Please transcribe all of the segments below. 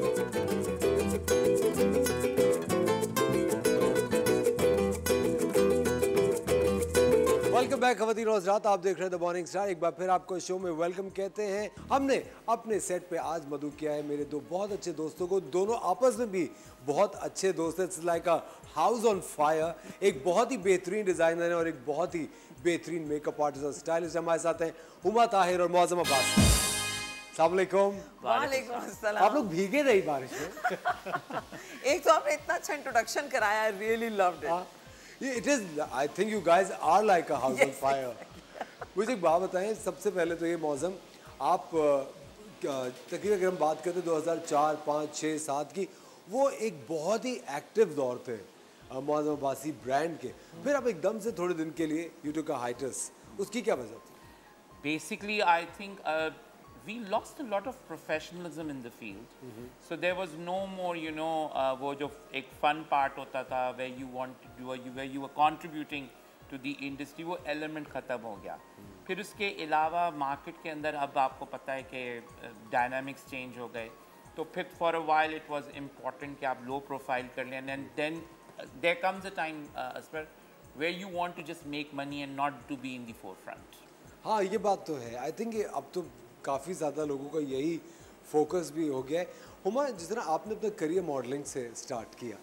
Welcome back खवातीन और हज़रात, आप देख रहे हैं द मॉर्निंग स्टार। एक बार फिर आपको शो में वेलकम कहते हैं। हमने अपने सेट पे आज मधु किया है मेरे दो बहुत अच्छे दोस्तों को, दोनों आपस में भी बहुत अच्छे दोस्त हैं। It's like a house on fire. एक बहुत ही बेहतरीन डिज़ाइनर है और एक बहुत ही बेहतरीन मेकअप आर्टिस्ट और स्टाइलिस्ट हमारे साथ हैं, हुमा ताहिर और मौज़म अब्बास। अस्सलाम वालेकुम। वालेकुम अस्सलाम। आप लोग भीगे नहीं बारिश में? एक तो आपने इतना अच्छा इंट्रोडक्शन कराया, I really loved it. It is. I think you guys are like a house on fire. मुझे एक बात बताएं, सबसे पहले तो ये मौज़म, आप तकरीबन अगर हम बात करते हैं 2004, 5, 6, 7 की, वो एक बहुत ही एक्टिव दौर थे मौज़म अब्बासी ब्रांड के। फिर आप एकदम से थोड़े दिन के लिए you took a hiatus. उसकी क्या वजह थी? Basically, I think we lost a lot of professionalism in the field. So there was no more, you know, वो जो एक fun part होता था, where you wanted to, where you were contributing to the industry, वो element खत्म हो गया। फिर उसके अलावा market के अंदर अब आपको पता है कि dynamics change हो गए, तो फिर for a while it was important कि आप low profile कर लें, and then there comes a time Asfar, where you want to just make money and not to be in the forefront. हाँ, ये बात तो है। आई थिंक अब तो काफ़ी ज़्यादा लोगों का यही फोकस भी हो गया है। हुमा, जिस तरह आपने अपना करियर मॉडलिंग से स्टार्ट किया,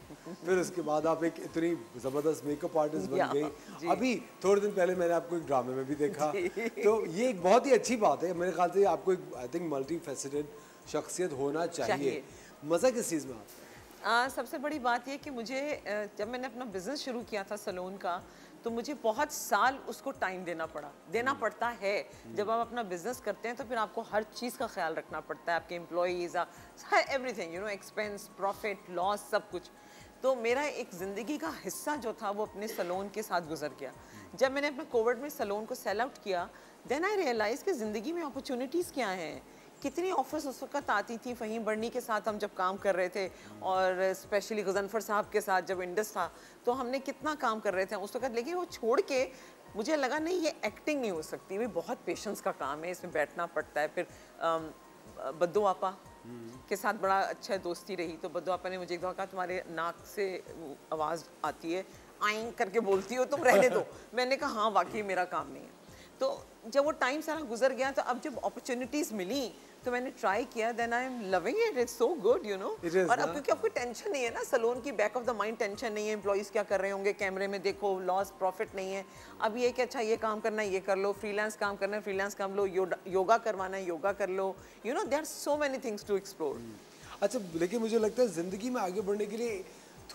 फिर उसके बाद आप एक इतनी ज़बरदस्त मेकअप आर्टिस्ट बन गई। अभी थोड़े दिन पहले मैंने आपको एक ड्रामे में भी देखा, तो ये एक बहुत ही अच्छी बात है। मेरे ख्याल से आपको एक आई थिंक मल्टी फैसेटेड शख्सियत होना चाहिए। मज़ा किस चीज़ में आप? सबसे बड़ी बात ये कि मुझे जब मैंने अपना बिजनेस शुरू किया था सैलून का, तो मुझे बहुत साल उसको टाइम देना पड़ता है। जब आप अपना बिजनेस करते हैं तो फिर आपको हर चीज़ का ख्याल रखना पड़ता है, आपके employees, everything, you know, expense, profit, loss, सब कुछ। तो मेरा एक ज़िंदगी का हिस्सा जो था वो अपने सैलून के साथ गुजर गया। जब मैंने अपने कोविड में सैलून को सेल आउट किया, देन आई रियलाइज़ कि ज़िंदगी में अपॉर्चुनिटीज़ क्या हैं। कितनी ऑफर्स उस वक्त आती थी। फ़हीम बर्नी के साथ हम जब काम कर रहे थे, और स्पेशली गज़नफ़र साहब के साथ जब इंडस था, तो हमने कितना काम कर रहे थे उस वक्त। लेकिन वो छोड़ के मुझे लगा नहीं, ये एक्टिंग नहीं हो सकती, भी बहुत पेशेंस का काम है, इसमें बैठना पड़ता है। फिर बद्दू आपा के साथ बड़ा अच्छा दोस्ती रही, तो बद्दू आपा ने मुझे एक दफ़ा कहा, तुम्हारे नाक से आवाज़ आती है, आइन करके बोलती हो, तुम रहने दो। मैंने कहा हाँ, वाकई मेरा काम नहीं है। तो जब वो टाइम सारा गुजर गया, तो अब जब अपॉर्चुनिटीज़ मिली तो मैंने ट्राई किया, then I am loving it, it's so good, you know. और अब क्योंकि आपको टेंशन नहीं है ना, सैलून की back of the mind tension नहीं है, एम्प्लॉइज़ क्या कर रहे होंगे, कैमरे में देखो, लॉस प्रॉफिट नहीं है। अब ये कि अच्छा ये काम करना है, ये कर लो, फ्रीलांस काम करना है, फ्रीलांस काम लो, योगा करवाना है, योगा कर लो, you know, there are so many things to explore. अच्छा, लेकिन मुझे लगता है ज़िंदगी में आगे बढ़ने के लिए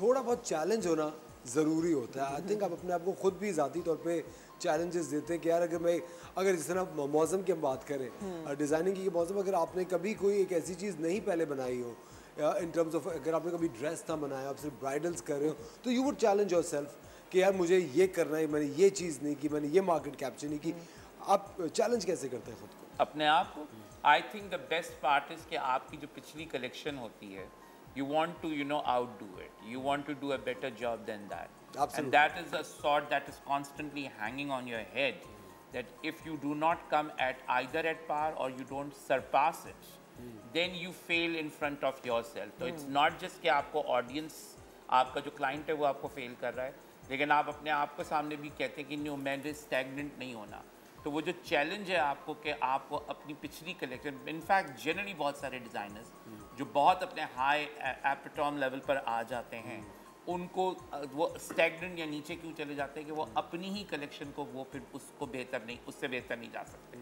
थोड़ा बहुत चैलेंज होना ज़रूरी होता है। आई थिंक आप अपने आप को खुद भी ज़ाती तौर पे चैलेंजेस देते हैं कि यार अगर जिस तरह मौज़म की हम बात करें, डिज़ाइनिंग की मौज़म, अगर आपने कभी कोई एक ऐसी चीज़ नहीं पहले बनाई हो, इन टर्म्स ऑफ अगर आपने कभी ड्रेस ना बनाया, आप सिर्फ ब्राइडल्स कर रहे हो, तो you would challenge your self कि यार मुझे ये करना है, मैंने ये चीज़ नहीं की, मैंने ये मार्केट कैप्चर नहीं की। आप चैलेंज कैसे करते हैं खुद को, अपने आप को? I think the best part is कि आपकी जो पिछली कलेक्शन होती है, you want to, you know, outdo it. You want to do a better job than that. Absolutely. And that is a sword that is constantly hanging on your head, that if you do not come at either at par or you don't surpass it, then you fail in front of yourself. So it's not just कि आपको audience, आपका जो client है वो आपको fail कर रहा है, लेकिन आप अपने आप को सामने भी कहते हैं कि नहीं, मैं stagnant नहीं होना। तो वो जो चैलेंज है आपको कि आपको अपनी पिछली कलेक्शन, इनफैक्ट जनरली बहुत सारे डिज़ाइनर्स जो बहुत अपने हाई एपिटॉम लेवल पर आ जाते हैं, उनको वो स्टैग्नेंट या नीचे क्यों चले जाते हैं कि वो अपनी ही कलेक्शन को वो फिर उससे बेहतर नहीं जा सकते।